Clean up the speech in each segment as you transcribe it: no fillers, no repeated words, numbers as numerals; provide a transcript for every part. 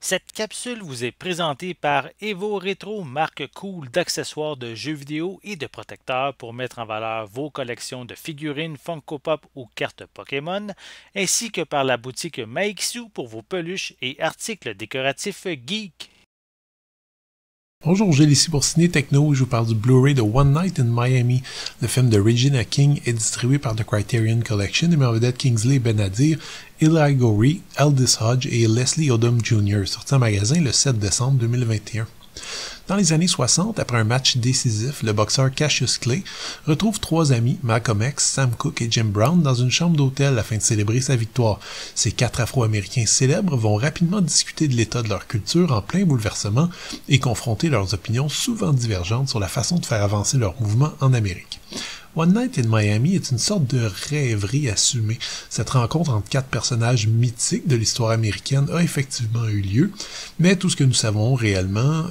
Cette capsule vous est présentée par Evo Retro, marque cool d'accessoires de jeux vidéo et de protecteurs pour mettre en valeur vos collections de figurines Funko Pop ou cartes Pokémon, ainsi que par la boutique Maixu pour vos peluches et articles décoratifs geek. Bonjour, Gilles ici pour Ciné Techno. Je vous parle du Blu-ray de One Night in Miami. Le film de Regina King est distribué par The Criterion Collection et met en vedette Kingsley Ben-Adir, Eli Goree, Aldis Hodge et Leslie Odom Jr., sorti en magasin le 7 décembre 2021. Dans les années 60, après un match décisif, le boxeur Cassius Clay retrouve trois amis, Malcolm X, Sam Cooke et Jim Brown, dans une chambre d'hôtel afin de célébrer sa victoire. Ces quatre Afro-Américains célèbres vont rapidement discuter de l'état de leur culture en plein bouleversement et confronter leurs opinions souvent divergentes sur la façon de faire avancer leur mouvement en Amérique. One Night in Miami est une sorte de rêverie assumée. Cette rencontre entre quatre personnages mythiques de l'histoire américaine a effectivement eu lieu, mais tout ce que nous savons réellement,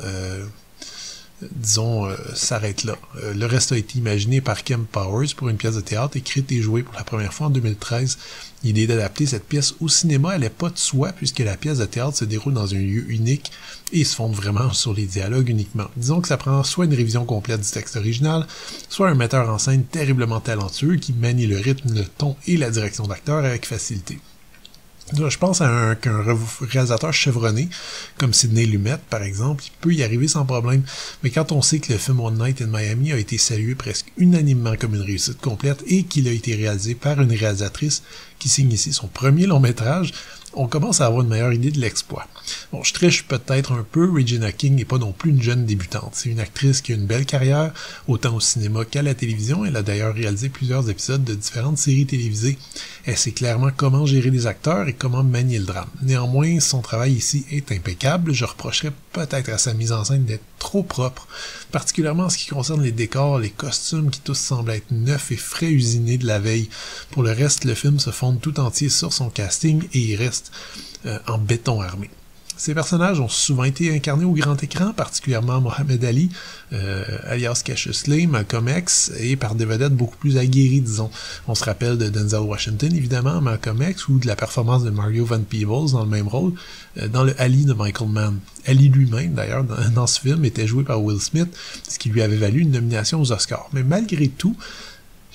s'arrête là. Le reste a été imaginé par Kemp Powers pour une pièce de théâtre écrite et jouée pour la première fois en 2013. L'idée d'adapter cette pièce au cinéma n'allait pas de soi puisque la pièce de théâtre se déroule dans un lieu unique et se fonde vraiment sur les dialogues uniquement. Disons que ça prend soit une révision complète du texte original, soit un metteur en scène terriblement talentueux qui manie le rythme, le ton et la direction d'acteur avec facilité. Je pense qu'un réalisateur chevronné, comme Sidney Lumet par exemple, il peut y arriver sans problème, mais quand on sait que le film One Night in Miami a été salué presque unanimement comme une réussite complète et qu'il a été réalisé par une réalisatrice qui signe ici son premier long métrage, on commence à avoir une meilleure idée de l'exploit. Bon, je triche peut-être un peu, Regina King n'est pas non plus une jeune débutante. C'est une actrice qui a une belle carrière, autant au cinéma qu'à la télévision. Elle a d'ailleurs réalisé plusieurs épisodes de différentes séries télévisées. Elle sait clairement comment gérer les acteurs et comment manier le drame. Néanmoins, son travail ici est impeccable. Je reprocherais peut-être à sa mise en scène d'être trop propre, particulièrement en ce qui concerne les décors, les costumes qui tous semblent être neufs et frais usinés de la veille. Pour le reste, le film se fonde tout entier sur son casting et il reste en béton armé. Ces personnages ont souvent été incarnés au grand écran, particulièrement Mohamed Ali, alias Cassius Clay, Malcolm X, et par des vedettes beaucoup plus aguerries, disons. On se rappelle de Denzel Washington, évidemment, Malcolm X, ou de la performance de Mario Van Peebles dans le même rôle, dans le Ali de Michael Mann. Ali lui-même, d'ailleurs, dans ce film, était joué par Will Smith, ce qui lui avait valu une nomination aux Oscars. Mais malgré tout,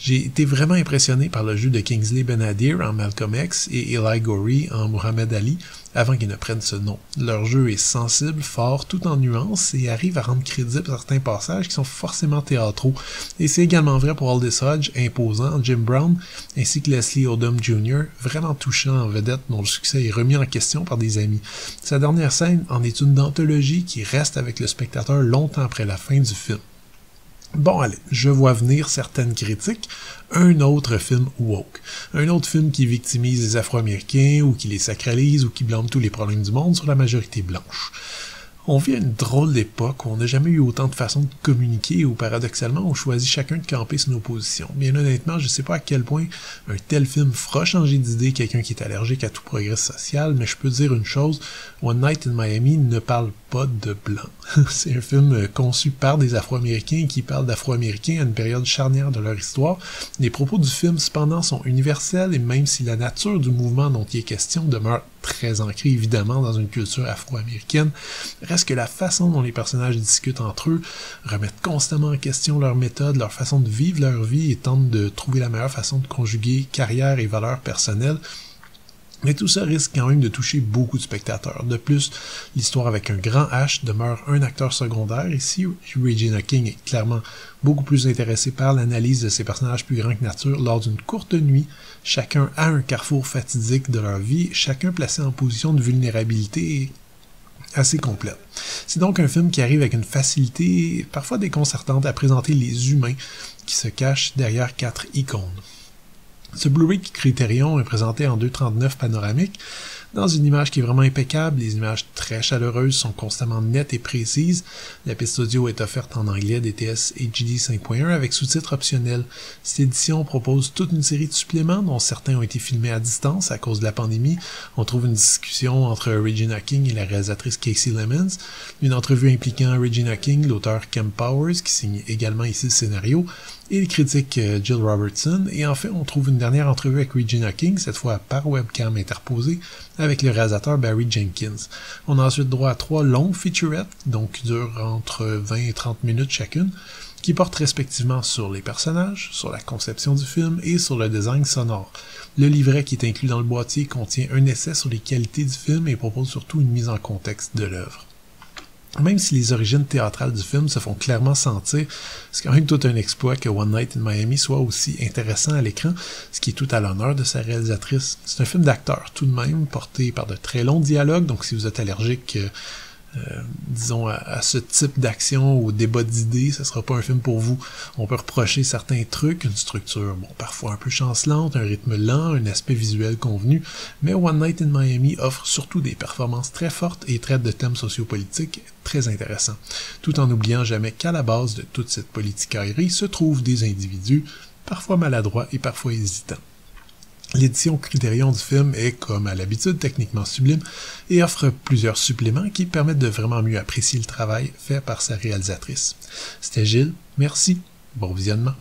j'ai été vraiment impressionné par le jeu de Kingsley Ben-Adir en Malcolm X et Eli Goree en Muhammad Ali avant qu'ils ne prennent ce nom. Leur jeu est sensible, fort, tout en nuances et arrive à rendre crédibles certains passages qui sont forcément théâtraux. Et c'est également vrai pour Aldis Hodge, imposant, Jim Brown, ainsi que Leslie Odom Jr., vraiment touchant en vedette dont le succès est remis en question par des amis. Sa dernière scène en est une d'anthologie qui reste avec le spectateur longtemps après la fin du film. Bon, allez, je vois venir certaines critiques. Un autre film woke. Un autre film qui victimise les Afro-Américains ou qui les sacralise ou qui blâme tous les problèmes du monde sur la majorité blanche. On vit à une drôle d'époque où on n'a jamais eu autant de façons de communiquer où paradoxalement on choisit chacun de camper sur nos positions. Bien honnêtement, je sais pas à quel point un tel film fera changer d'idée quelqu'un qui est allergique à tout progrès social, mais je peux dire une chose, One Night in Miami ne parle pas de blanc. C'est un film conçu par des Afro-Américains qui parlent d'Afro-Américains à une période charnière de leur histoire. Les propos du film, cependant, sont universels et même si la nature du mouvement dont il est question demeure très ancrée évidemment dans une culture afro-américaine, reste que la façon dont les personnages discutent entre eux, remettent constamment en question leur méthode, leur façon de vivre leur vie et tentent de trouver la meilleure façon de conjuguer carrière et valeurs personnelles. Mais tout ça risque quand même de toucher beaucoup de spectateurs. De plus, l'histoire avec un grand H demeure un acteur secondaire. Ici, Regina King est clairement beaucoup plus intéressée par l'analyse de ces personnages plus grands que nature lors d'une courte nuit, chacun à un carrefour fatidique de leur vie, chacun placé en position de vulnérabilité assez complète. C'est donc un film qui arrive avec une facilité parfois déconcertante à présenter les humains qui se cachent derrière quatre icônes. Ce Blu-ray Criterion est présenté en 2.39 panoramique, dans une image qui est vraiment impeccable. Les images très chaleureuses sont constamment nettes et précises. La piste audio est offerte en anglais DTS HD 5.1 avec sous-titres optionnels. Cette édition propose toute une série de suppléments dont certains ont été filmés à distance à cause de la pandémie. On trouve une discussion entre Regina King et la réalisatrice Casey Lemons, une entrevue impliquant Regina King, l'auteur Kemp Powers qui signe également ici le scénario, et les critiques Jill Robertson, et enfin on trouve une dernière entrevue avec Regina King, cette fois par webcam interposée, avec le réalisateur Barry Jenkins. On a ensuite droit à 3 longues featurettes, donc qui durent entre 20 et 30 minutes chacune, qui portent respectivement sur les personnages, sur la conception du film et sur le design sonore. Le livret qui est inclus dans le boîtier contient un essai sur les qualités du film et propose surtout une mise en contexte de l'œuvre. Même si les origines théâtrales du film se font clairement sentir, c'est quand même tout un exploit que One Night in Miami soit aussi intéressant à l'écran, ce qui est tout à l'honneur de sa réalisatrice. C'est un film d'acteur tout de même, porté par de très longs dialogues, donc si vous êtes allergique disons, à ce type d'action ou débat d'idées, ce sera pas un film pour vous. On peut reprocher certains trucs, une structure, parfois un peu chancelante, un rythme lent, un aspect visuel convenu, mais One Night in Miami offre surtout des performances très fortes et traite de thèmes sociopolitiques très intéressants, tout en n'oubliant jamais qu'à la base de toute cette politicaillerie se trouvent des individus, parfois maladroits et parfois hésitants. L'édition Criterion du film est, comme à l'habitude, techniquement sublime et offre plusieurs suppléments qui permettent de vraiment mieux apprécier le travail fait par sa réalisatrice. C'était Gilles, merci, bon visionnement.